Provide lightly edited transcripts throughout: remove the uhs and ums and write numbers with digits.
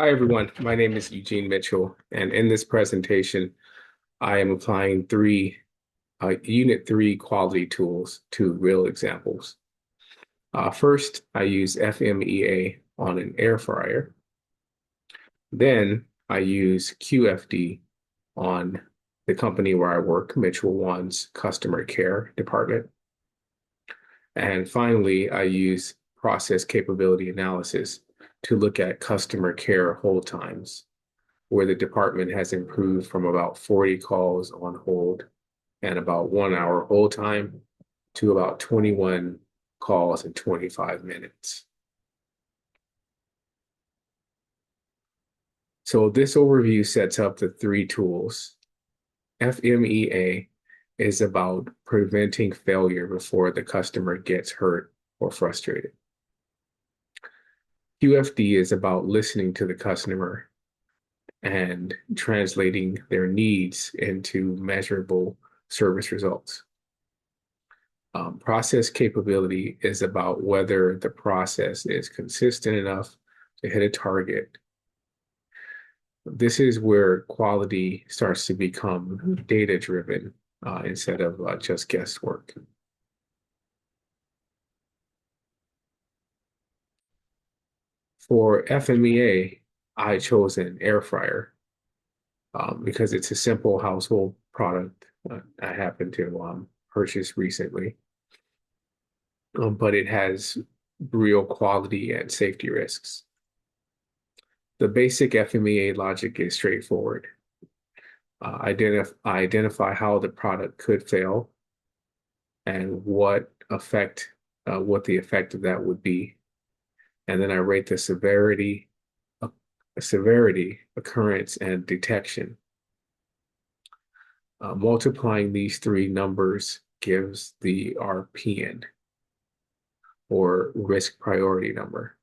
Hi, everyone. My name is Eugene Mitchell, and in this presentation, I am applying Unit 3 quality tools to real examples. First, I use FMEA on an air fryer. Then I use QFD on the company where I work, Mitchell One's customer care department. And finally, I use process capability analysis to look at customer care hold times, where the department has improved from about 40 calls on hold and about 1 hour hold time to about 21 calls in 25 minutes. So this overview sets up the three tools. FMEA is about preventing failure before the customer gets hurt or frustrated. QFD is about listening to the customer and translating their needs into measurable service results. Process capability is about whether the process is consistent enough to hit a target. This is where quality starts to become data-driven instead of just guesswork. For FMEA, I chose an air fryer because it's a simple household product I happened to purchase recently, but it has real quality and safety risks. The basic FMEA logic is straightforward. Identify how the product could fail and what the effect of that would be. And then I rate the severity, occurrence, and detection. Multiplying these three numbers gives the RPN, or risk priority number.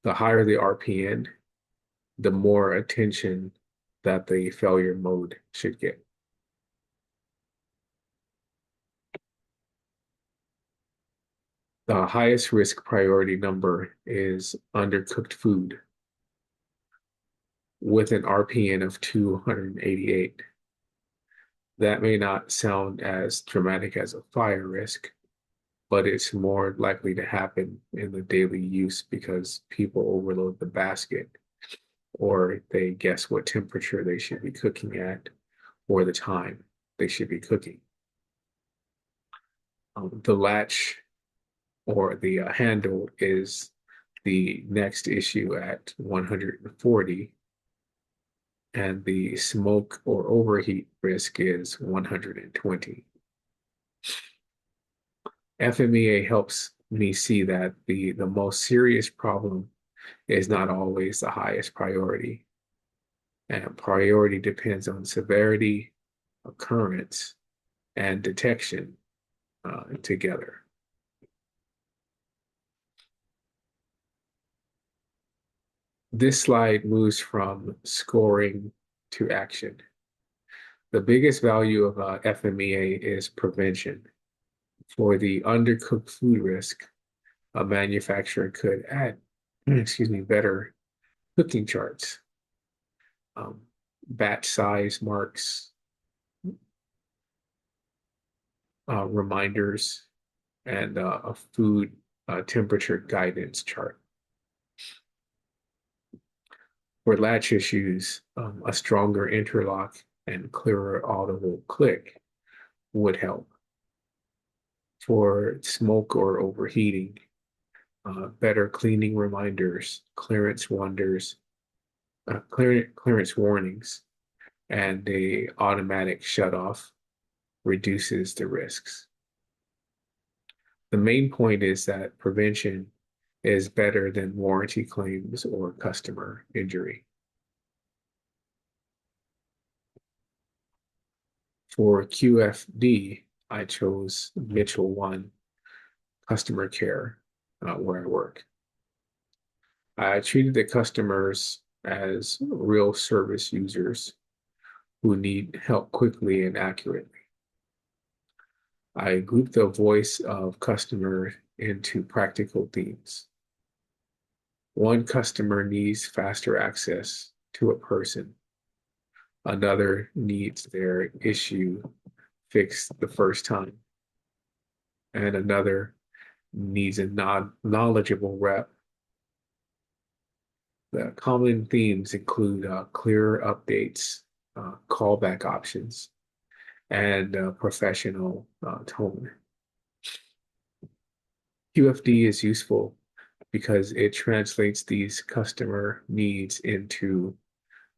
The higher the RPN, the more attention that the failure mode should get. The highest risk priority number is undercooked food with an RPN of 288. That may not sound as dramatic as a fire risk, but it's more likely to happen in the daily use because people overload the basket or they guess what temperature they should be cooking at or the time they should be cooking. The latch or the handle is the next issue at 140, and the smoke or overheat risk is 120. FMEA helps me see that the most serious problem is not always the highest priority. And priority depends on severity, occurrence, and detection together. This slide moves from scoring to action. The biggest value of FMEA is prevention. For the undercooked food risk, a manufacturer could add, better cooking charts, batch size marks, reminders, and a food temperature guidance chart. For latch issues, a stronger interlock and clearer audible click would help. For smoke or overheating, better cleaning reminders, clearance warnings, and a automatic shutoff reduces the risks. The main point is that prevention is better than warranty claims or customer injury. For QFD, I chose Mitchell One customer care where I work. I treated the customers as real service users who need help quickly and accurately. I grouped the voice of customer into practical themes. One customer needs faster access to a person. Another needs their issue fixed the first time. And another needs a knowledgeable rep. The common themes include clearer updates, callback options, and professional tone. QFD is useful because it translates these customer needs into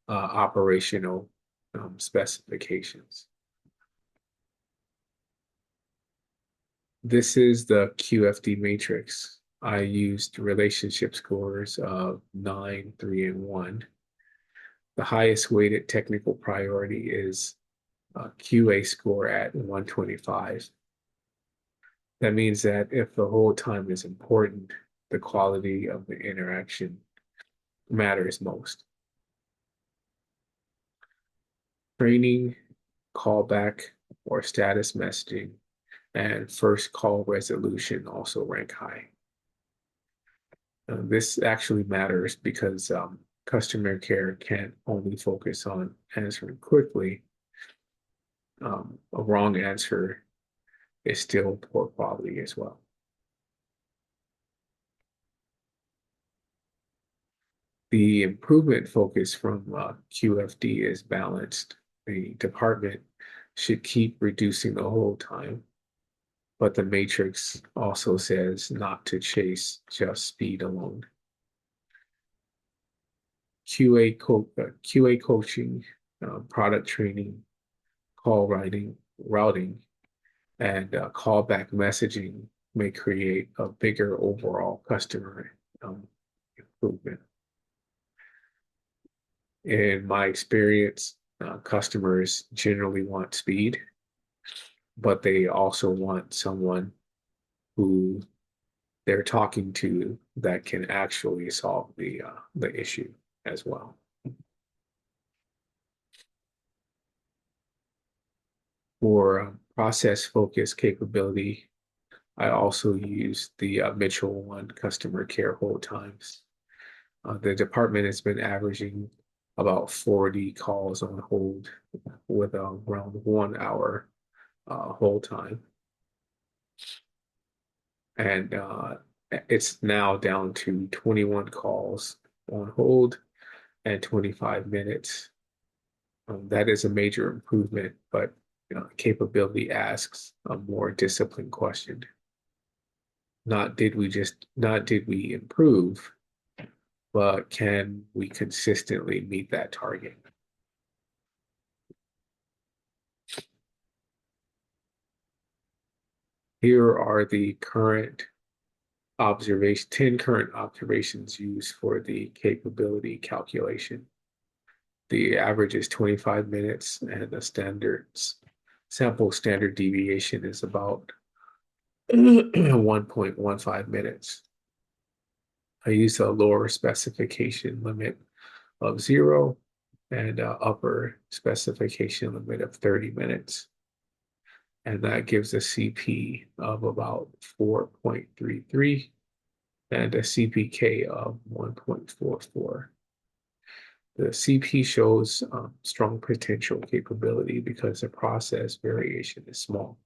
operational specifications. This is the QFD matrix. I used relationship scores of 9, 3, and 1. The highest weighted technical priority is a QA score at 125. That means that if the whole time is important, the quality of the interaction matters most. Training, callback, or status messaging, and first call resolution also rank high. This actually matters because customer care can't only focus on answering quickly. A wrong answer is still poor quality as well. The improvement focus from QFD is balanced. The department should keep reducing the hold time, but the matrix also says not to chase just speed alone. QA coaching, product training, call routing, and callback messaging may create a bigger overall customer improvement. In my experience, customers generally want speed, but they also want someone who they're talking to that can actually solve the issue as well. For process focused capability, I also use the Mitchell 1 customer care hold times. The department has been averaging about 40 calls on hold with around 1 hour hold time. And it's now down to 21 calls on hold and 25 minutes. That is a major improvement, but capability asks a more disciplined question. Not did we improve, but can we consistently meet that target? Here are the 10 current observations used for the capability calculation. The average is 25 minutes and the sample standard deviation is about 1.15 minutes. I use a lower specification limit of 0 and an upper specification limit of 30 minutes. And that gives a CP of about 4.33 and a CPK of 1.44. The CP shows strong potential capability because the process variation is small.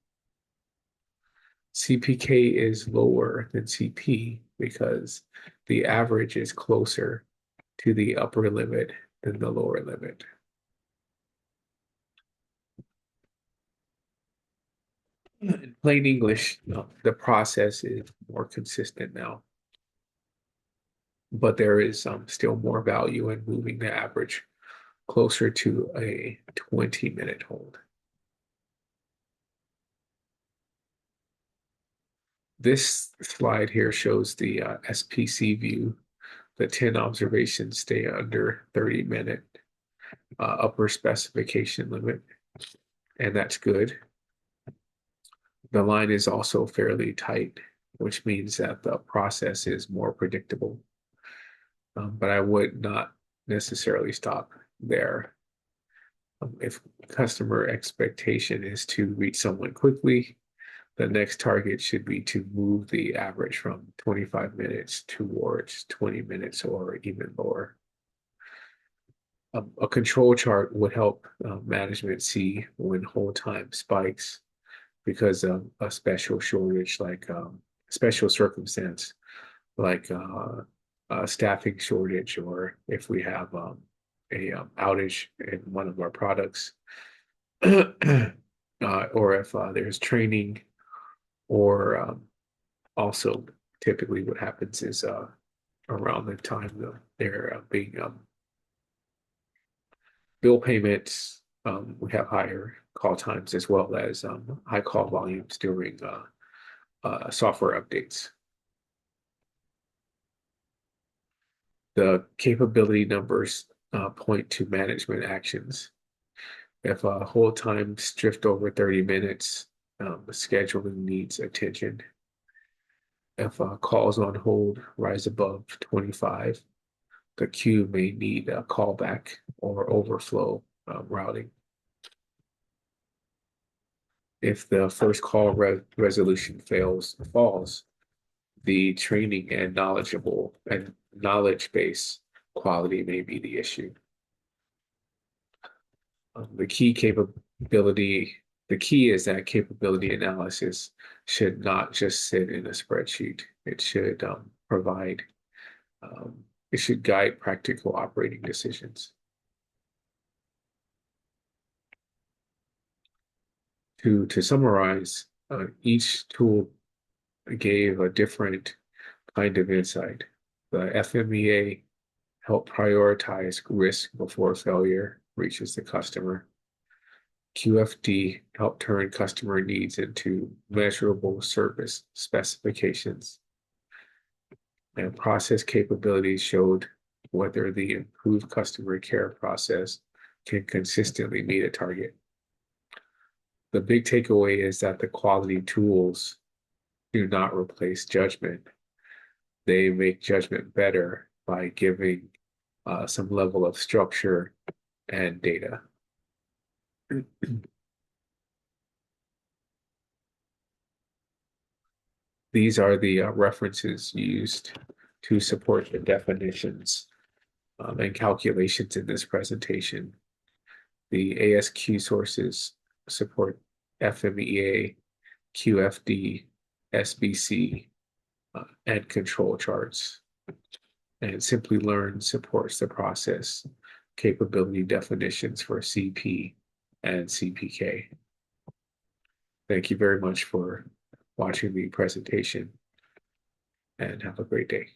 CPK is lower than CP because the average is closer to the upper limit than the lower limit. In plain English, the process is more consistent now, but there is still more value in moving the average closer to a 20-minute hold. This slide here shows the SPC view. The 10 observations stay under 30-minute upper specification limit, and that's good. The line is also fairly tight, which means that the process is more predictable. But I would not necessarily stop there. If customer expectation is to reach someone quickly, The next target should be to move the average from 25 minutes towards 20 minutes or even lower. A control chart would help management see when hold time spikes because of a special shortage, like special circumstance, like a staffing shortage, or if we have a outage in one of our products, or if there's training, or also typically what happens is around the time they're being bill payments, we have higher call times as well as high call volumes during software updates. The capability numbers point to management actions. If hold times drift over 30 minutes, scheduling needs attention. If calls on hold rise above 25, the queue may need a callback or overflow routing. If the first call resolution falls, the training and knowledge base quality may be the issue. The key is that capability analysis should not just sit in a spreadsheet. It should it should guide practical operating decisions. To summarize, each tool gave a different kind of insight. The FMEA helped prioritize risk before failure reaches the customer. QFD helped turn customer needs into measurable service specifications. And process capabilities showed whether the improved customer care process can consistently meet a target. The big takeaway is that the quality tools do not replace judgment. They make judgment better by giving some level of structure and data. These are the references used to support the definitions and calculations in this presentation. The ASQ sources support FMEA, QFD, SBC, and control charts. And Simply Learn supports the process capability definitions for CP and CPK. Thank you very much for watching the presentation and have a great day.